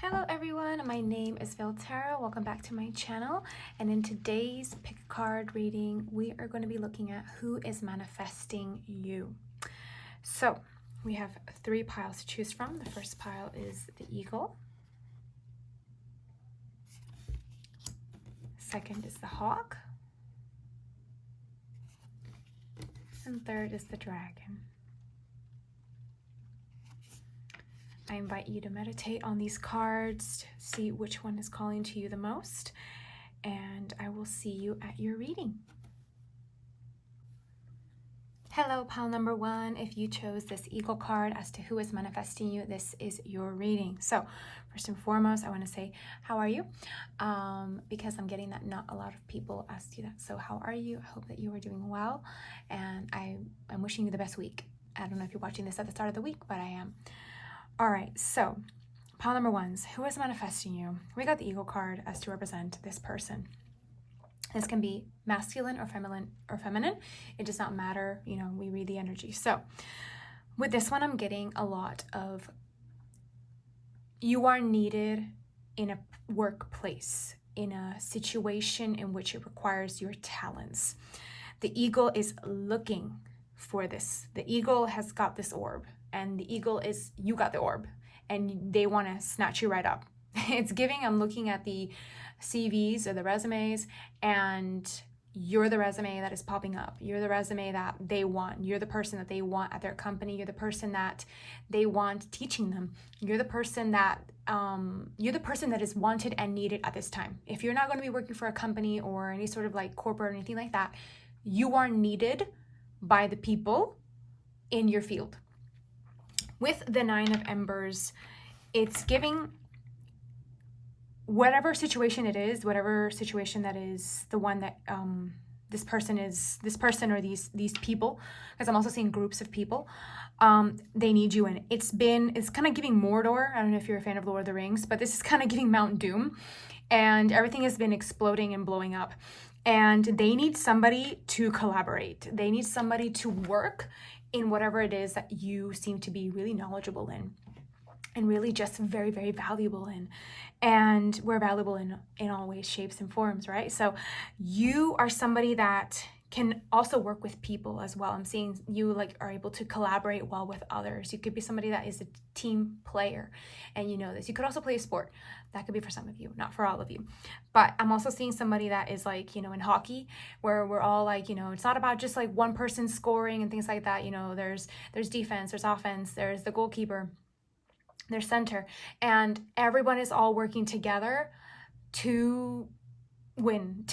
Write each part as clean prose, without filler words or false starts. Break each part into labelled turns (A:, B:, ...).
A: Hello everyone, my name is Viltera. Welcome back to my channel. And in today's pick a card reading, we are going to be looking at who is manifesting you. So we have three piles to choose from. The first pile is the eagle. Second is the hawk. And third is the dragon. I invite you to meditate on these cards, see which one is calling to you the most, and I will see you at your reading. Hello, pile number one. If you chose this eagle card as to who is manifesting you, this is your reading. So first and foremost, I want to say, how are you? Because I'm getting that not a lot of people ask you that. So how are you? I hope that you are doing well, and I'm wishing you the best week. I don't know if you're watching this at the start of the week, but I am. All right, so pile number one's who is manifesting you? We got the eagle card as to represent this person. This can be masculine or feminine. It does not matter, we read the energy. So with this one, I'm getting a lot of you are needed in a workplace, in a situation in which it requires your talents. The eagle is looking for this. The eagle has got this orb. And the eagle is, you got the orb, and they want to snatch you right up. It's giving, I'm looking at the CVs or the resumes, and you're the resume that is popping up. You're the resume that they want. You're the person that they want at their company. You're the person that they want teaching them. You're the person that is wanted and needed at this time. If you're not going to be working for a company or any sort of like corporate or anything like that, you are needed by the people in your field. With the Nine of Embers, it's giving whatever situation it is, whatever situation that is the one that this person or these people, because I'm also seeing groups of people, they need you in. It's kind of giving Mordor. I don't know if you're a fan of Lord of the Rings, but this is kind of giving Mount Doom, and everything has been exploding and blowing up. And they need somebody to collaborate. They need somebody to work in whatever it is that you seem to be really knowledgeable in and really just very, very valuable in. And we're valuable in all ways, shapes, and forms, right? So you are somebody that can also work with people as well. I'm seeing you are able to collaborate well with others. You could be somebody that is a team player, and you know this. You could also play a sport. That could be for some of you, not for all of you. But I'm also seeing somebody that is in hockey, where we're all it's not about just one person scoring and things like that. There's defense, there's offense, there's the goalkeeper, there's center, and everyone is all working together to win,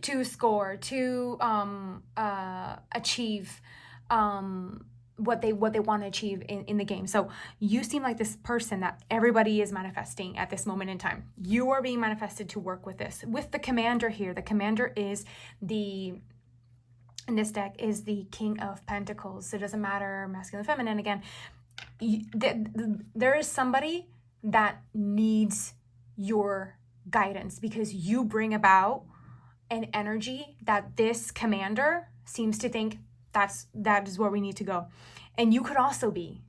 A: to score, to achieve what they want to achieve in the game. So you seem like this person that everybody is manifesting at this moment in time. You are being manifested to work with this. With the commander here, the commander is in this deck is the King of Pentacles. So it doesn't matter masculine, feminine. Again, there is somebody that needs your guidance, because you bring about an energy that this commander seems to think that is where we need to go. And you could also be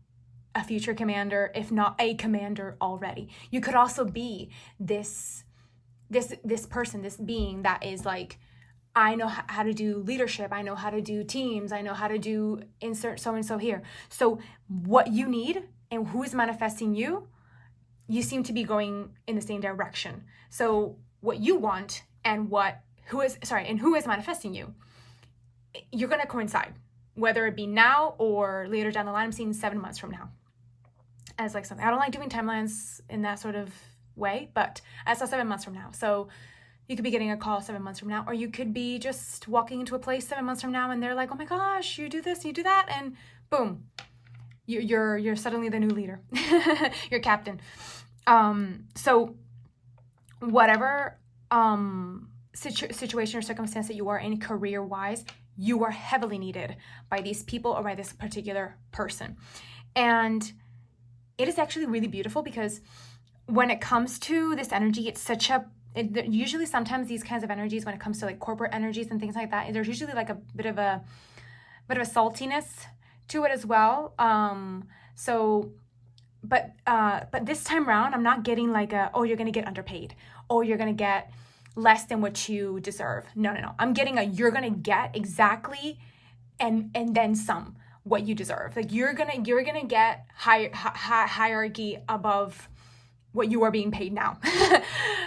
A: a future commander, if not a commander already. You could also be this person, this being that is I know how to do leadership. I know how to do teams. I know how to do insert so-and-so here. So what you need and who is manifesting you seem to be going in the same direction. So what you want and who is manifesting you, you're going to coincide, whether it be now or later down the line. I'm seeing 7 months from now as something. I don't like doing timelines in that sort of way, but I saw 7 months from now. So you could be getting a call 7 months from now, or you could be just walking into a place 7 months from now and they're like, oh my gosh, you do this, you do that, and boom, you're suddenly the new leader, you're captain. So whatever situation or circumstance that you are in career-wise, you are heavily needed by these people or by this particular person. And it is actually really beautiful, because when it comes to this energy, it's usually sometimes these kinds of energies, when it comes to corporate energies and things like that, there's usually a bit of a saltiness to it as well. So but this time around, I'm not getting like oh, you're going to get underpaid. Oh, you're going to get less than what you deserve. No. I'm getting you're going to get exactly and then some what you deserve. Like you're going to get hierarchy above what you are being paid now.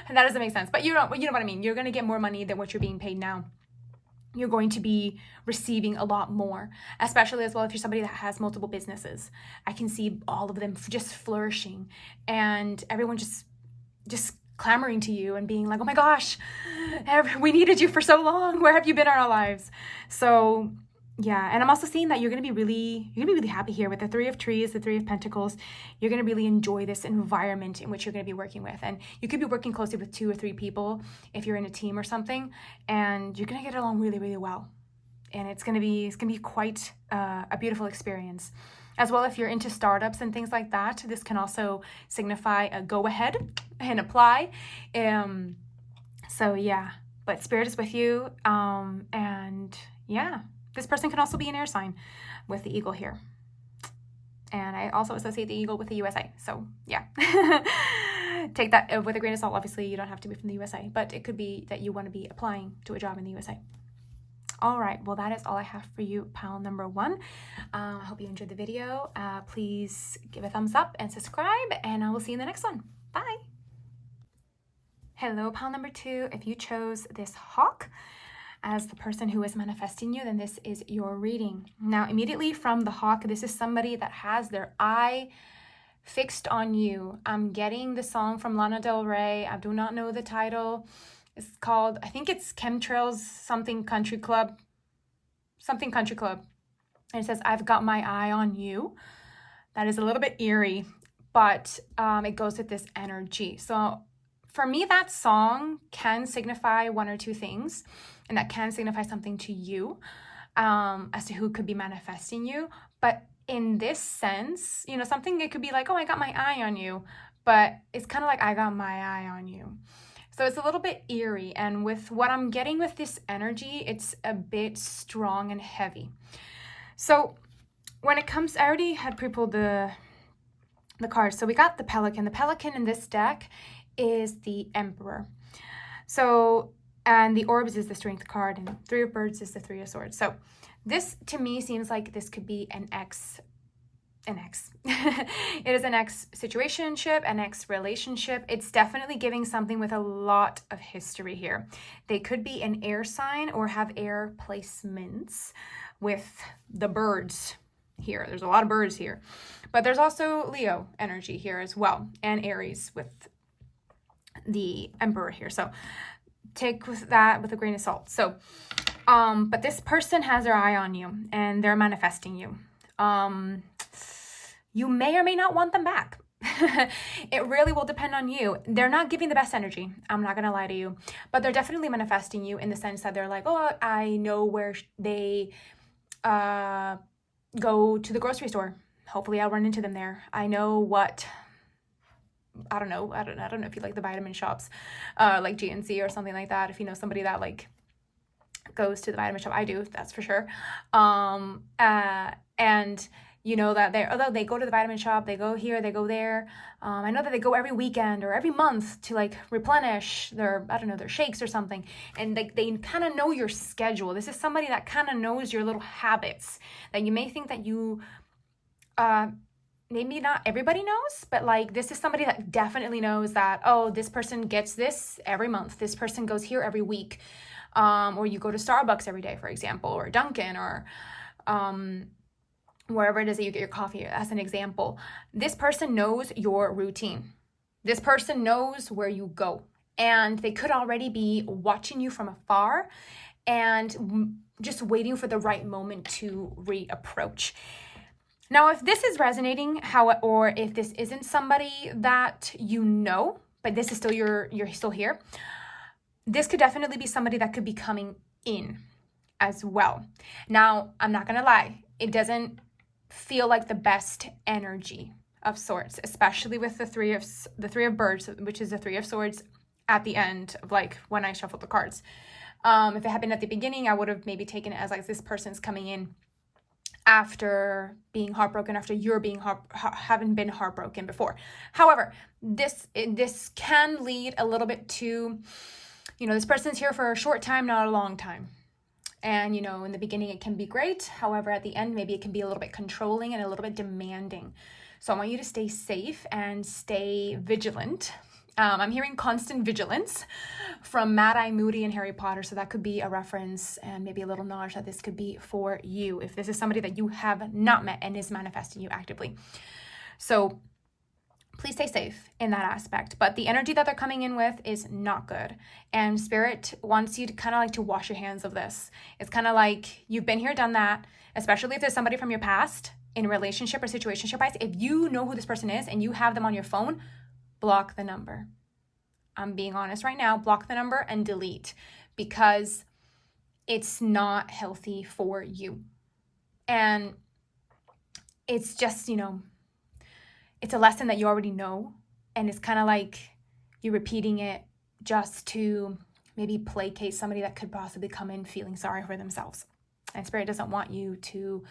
A: And that doesn't make sense, but you know what I mean. You're going to get more money than what you're being paid now. You're going to be receiving a lot more, especially as well if you're somebody that has multiple businesses. I can see all of them just flourishing and everyone just clamoring to you and being like, oh my gosh, we needed you for so long. Where have you been in our lives? So yeah, and I'm also seeing that you're gonna be really happy here with the Three of Trees, the Three of Pentacles. You're gonna really enjoy this environment in which you're gonna be working with, and you could be working closely with 2 or 3 people if you're in a team or something, and you're gonna get along really well, and it's gonna be quite a beautiful experience. As well, if you're into startups and things like that, this can also signify a go ahead and apply. So yeah, but Spirit is with you, and yeah. This person can also be an air sign with the eagle here. And I also associate the eagle with the USA. So yeah, take that with a grain of salt. Obviously, you don't have to be from the USA, but it could be that you want to be applying to a job in the USA. All right, well, that is all I have for you, pile number 1. I hope you enjoyed the video. Please give a thumbs up and subscribe, and I will see you in the next one. Bye. Hello, pile number 2. If you chose this hawk as the person who is manifesting you, then this is your reading. Now, immediately from the hawk, this is somebody that has their eye fixed on you. I'm getting the song from Lana Del Rey. I do not know the title. It's called, I think it's Chemtrails something country club. And it says, I've got my eye on you. That is a little bit eerie, but it goes with this energy. So for me, that song can signify 1 or 2 things, and that can signify something to you as to who could be manifesting you. But in this sense, you know, something, it could be like, oh, I got my eye on you, but it's kind of like, I got my eye on you. So it's a little bit eerie, and with what I'm getting with this energy, it's a bit strong and heavy. So when it comes, I already had pre-pulled the cards. So we got the Pelican. The Pelican in this deck is the Emperor. So, and the Orbs is the Strength card, and 3 of Birds is the 3 of Swords. So this to me seems like this could be an ex. It is an ex situationship, an ex relationship. It's definitely giving something with a lot of history here. They could be an air sign or have air placements with the birds here. There's a lot of birds here, but there's also Leo energy here as well, and Aries with the Emperor here. So take that with a grain of salt. So but this person has their eye on you and they're manifesting you. You may or may not want them back. It really will depend on you. They're not giving the best energy, I'm not gonna lie to you, but they're definitely manifesting you in the sense that they're like, oh, I know where they go to the grocery store. Hopefully I'll run into them there. I know what, I don't know if you like the vitamin shops, like GNC or something like that. If you know somebody that like goes to the vitamin shop, I do, that's for sure. And you know that although they go to the vitamin shop, they go here, they go there. I know that they go every weekend or every month to like replenish their, I don't know, their shakes or something. And like they kind of know your schedule. This is somebody that kind of knows your little habits that you may think that you, maybe not everybody knows, but like this is somebody that definitely knows that, oh, this person gets this every month. This person goes here every week. Or you go to Starbucks every day, for example, or Dunkin', or wherever it is that you get your coffee, as an example. This person knows your routine. This person knows where you go. And they could already be watching you from afar and just waiting for the right moment to reapproach. Now, if this is resonating, or if this isn't somebody that you know, but this is still you're still here, this could definitely be somebody that could be coming in as well. Now, I'm not gonna lie, it doesn't feel like the best energy of sorts, especially with the three of Birds, which is the 3 of Swords at the end of like when I shuffled the cards. If it happened at the beginning, I would have maybe taken it as like this person's coming in after being heartbroken, after you're being haven't been heartbroken before. However, this can lead a little bit to, this person's here for a short time, not a long time. And, in the beginning, it can be great. However, at the end, maybe it can be a little bit controlling and a little bit demanding. So I want you to stay safe and stay vigilant. I'm hearing constant vigilance from Mad Eye Moody and Harry Potter. So that could be a reference and maybe a little knowledge that this could be for you if this is somebody that you have not met and is manifesting you actively. So please stay safe in that aspect. But the energy that they're coming in with is not good. And Spirit wants you to kind of like to wash your hands of this. It's kind of like you've been here, done that, especially if there's somebody from your past in relationship or situationship wise. If you know who this person is and you have them on your phone, block the number. I'm being honest right now, block the number and delete, because it's not healthy for you. And it's just, it's a lesson that you already know. And it's kind of like you're repeating it just to maybe placate somebody that could possibly come in feeling sorry for themselves. And Spirit doesn't want you to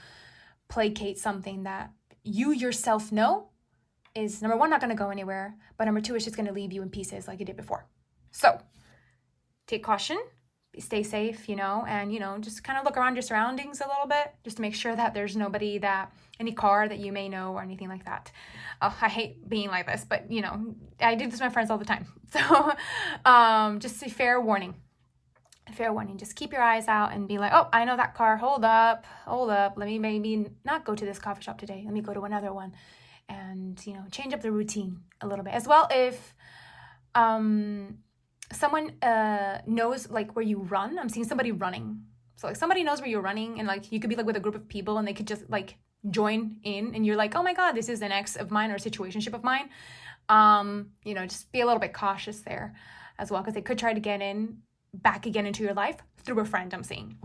A: placate something that you yourself know is, number one, not going to go anywhere, but number two, it's just going to leave you in pieces like it did before. So take caution, stay safe, and, just kind of look around your surroundings a little bit just to make sure that there's nobody any car that you may know or anything like that. I hate being like this, but, I do this with my friends all the time. So just a fair warning. Just keep your eyes out and be like, oh, I know that car. Hold up. Let me maybe not go to this coffee shop today. Let me go to another one. And, change up the routine a little bit. As well, if someone knows like where you run, I'm seeing somebody running. So like somebody knows where you're running, and like you could be like with a group of people and they could just like join in, and you're like, oh my God, this is an ex of mine or a situationship of mine. Just be a little bit cautious there as well, because they could try to get back again into your life through a friend, I'm seeing.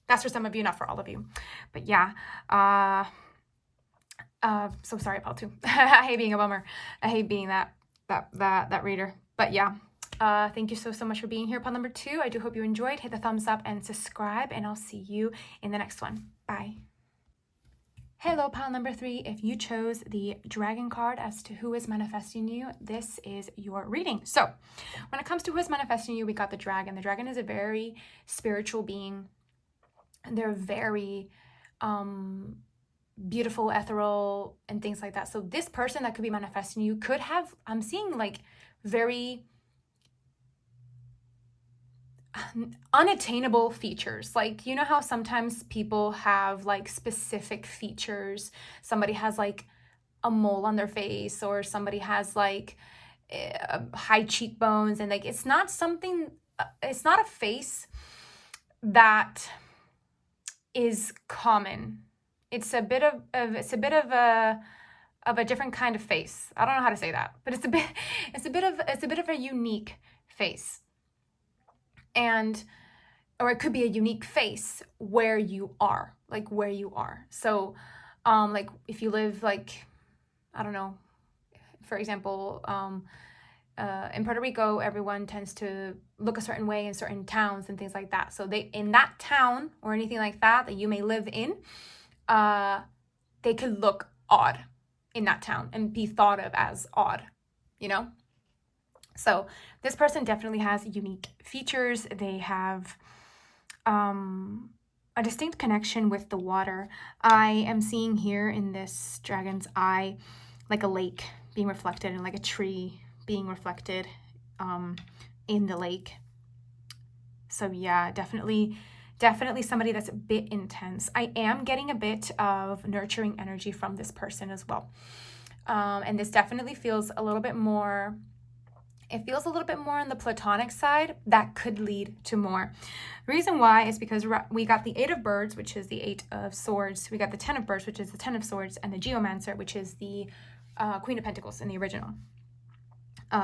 A: That's for some of you, not for all of you. But yeah, so sorry about too. I hate being a bummer. I hate being that reader. But yeah, thank you so much for being here. Pile number 2. I do hope you enjoyed. Hit the thumbs up and subscribe, and I'll see you in the next one. Bye. Hello, pile number 3. If you chose the dragon card as to who is manifesting you, this is your reading. So when it comes to who is manifesting you, we got the dragon. The dragon is a very spiritual being. They're very beautiful, ethereal, and things like that. So this person that could be manifesting you could have, I'm seeing like very unattainable features. Like, how sometimes people have like specific features. Somebody has like a mole on their face, or somebody has like high cheekbones, and like it's not a face that is common. It's a bit of a different kind of face. I don't know how to say that, but it's a bit of a unique face. Or it could be a unique face where you are. So, like if you live like, I don't know, for example, in Puerto Rico, everyone tends to look a certain way in certain towns and things like that. So in that town or anything like that you may live in, they could look odd in that town and be thought of as odd, So this person definitely has unique features. They have a distinct connection with the water. I am seeing here in this dragon's eye like a lake being reflected and like a tree being reflected in the lake. So yeah, definitely somebody that's a bit intense. I am getting a bit of nurturing energy from this person as well. And this definitely feels a little bit more, it feels a little bit more on the platonic side. That could lead to more. The reason why is because we got the 8 of birds, which is the 8 of swords. We got the 10 of birds, which is the 10 of swords, and the geomancer, which is the Queen of Pentacles in the original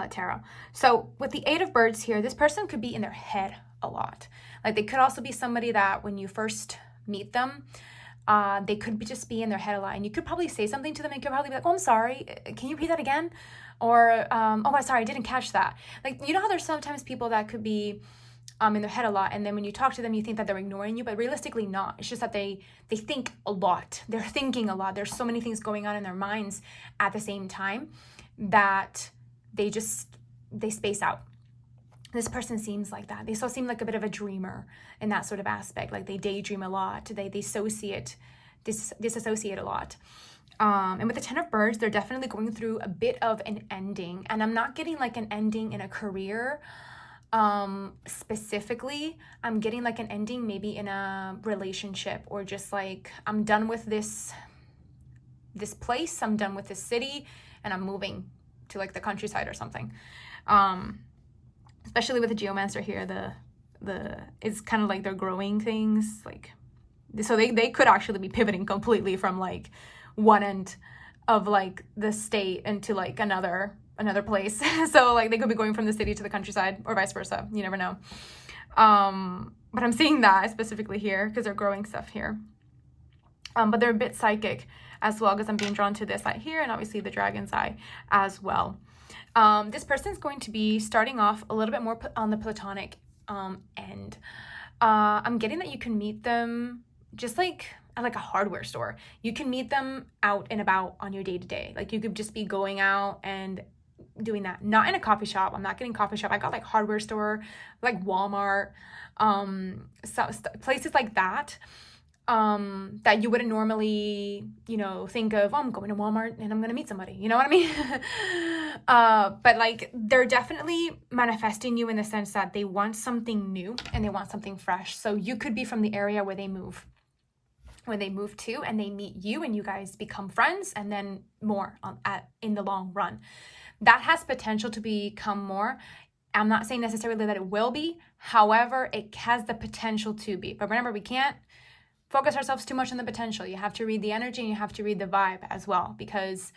A: tarot. So with the 8 of birds here, this person could be in their head a lot. Like they could also be somebody that when you first meet them, they could just be in their head a lot, and you could probably say something to them and you could probably be like, oh, I'm sorry, can you repeat that again? Or, oh, I'm sorry, I didn't catch that. Like, how there's sometimes people that could be in their head a lot. And then when you talk to them, you think that they're ignoring you, but realistically not. It's just that they think a lot. They're thinking a lot. There's so many things going on in their minds at the same time that they space out. This person seems like that. They still seem like a bit of a dreamer in that sort of aspect. Like they daydream a lot. They disassociate a lot. And with the 10 of Birds, they're definitely going through a bit of an ending. And I'm not getting like an ending in a career specifically. I'm getting like an ending maybe in a relationship, or just like, I'm done with this place, I'm done with this city, and I'm moving to like the countryside or something. Especially with the Geomancer here, it's kind of like they're growing things, like, so they could actually be pivoting completely from like one end of like the state into like another place. So like they could be going from the city to the countryside, or vice versa. You never know. But I'm seeing that specifically here because they're growing stuff here. But they're a bit psychic as well, because I'm being drawn to this eye here, and obviously the dragon's eye as well. This person's going to be starting off a little bit more on the platonic end. I'm getting that you can meet them just like at like a hardware store. You can meet them out and about on your day-to-day. Like you could just be going out and doing that. Not in a coffee shop. I'm not getting coffee shop. I got like hardware store, like Walmart, places like that. That you wouldn't normally, think of, I'm going to Walmart and I'm going to meet somebody, you know what I mean? But like, they're definitely manifesting you in the sense that they want something new and they want something fresh. So you could be from the area where they move to, and they meet you and you guys become friends, and then more in the long run. That has potential to become more. I'm not saying necessarily that it will be. However, it has the potential to be. But remember, we can't focus ourselves too much on the potential. You have to read the energy and you have to read the vibe as well, because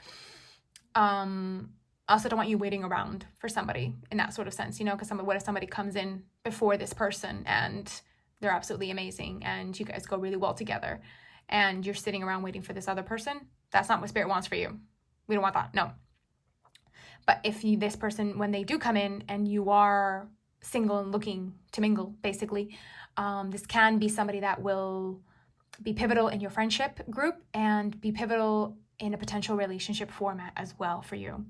A: I also don't want you waiting around for somebody in that sort of sense, because what if somebody comes in before this person and they're absolutely amazing and you guys go really well together and you're sitting around waiting for this other person? That's not what Spirit wants for you. We don't want that. No. But if this person, when they do come in and you are single and looking to mingle, basically, this can be somebody that will be pivotal in your friendship group and be pivotal in a potential relationship format as well for you.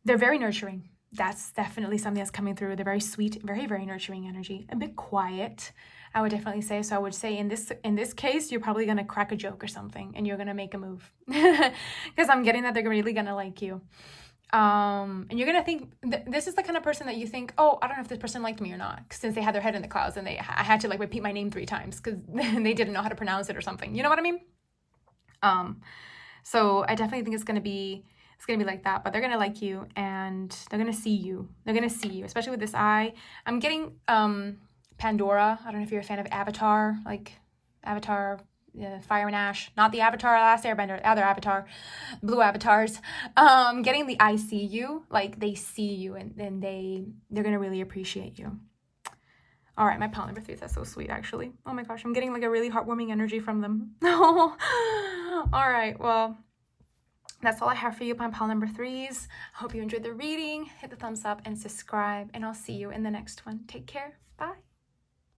A: They're very nurturing. That's definitely something that's coming through. They're very sweet, very, very nurturing energy. A bit quiet, I would definitely say. So I would say in this case, you're probably going to crack a joke or something and you're going to make a move, because I'm getting that they're really going to like you. And you're going to think, this is the kind of person that you think, oh, I don't know if this person liked me or not, since they had their head in the clouds and I had to like repeat my name 3 times because they didn't know how to pronounce it or something. You know what I mean? So I definitely think it's going to be like that, but they're going to like you and they're going to see you. They're going to see you, especially with this eye. I'm getting, Pandora. I don't know if you're a fan of Avatar, like Avatar, Fire and Ash, not the Avatar, Last Airbender, other Avatar, blue avatars. Getting the I see you, like they see you and they're gonna really appreciate you. All right, my pile number 3, that's so sweet actually. Oh my gosh, I'm getting like a really heartwarming energy from them. All right, well, that's all I have for you, my pile number 3s. I hope you enjoyed the reading. Hit the thumbs up and subscribe, and I'll see you in the next one. Take care. Bye.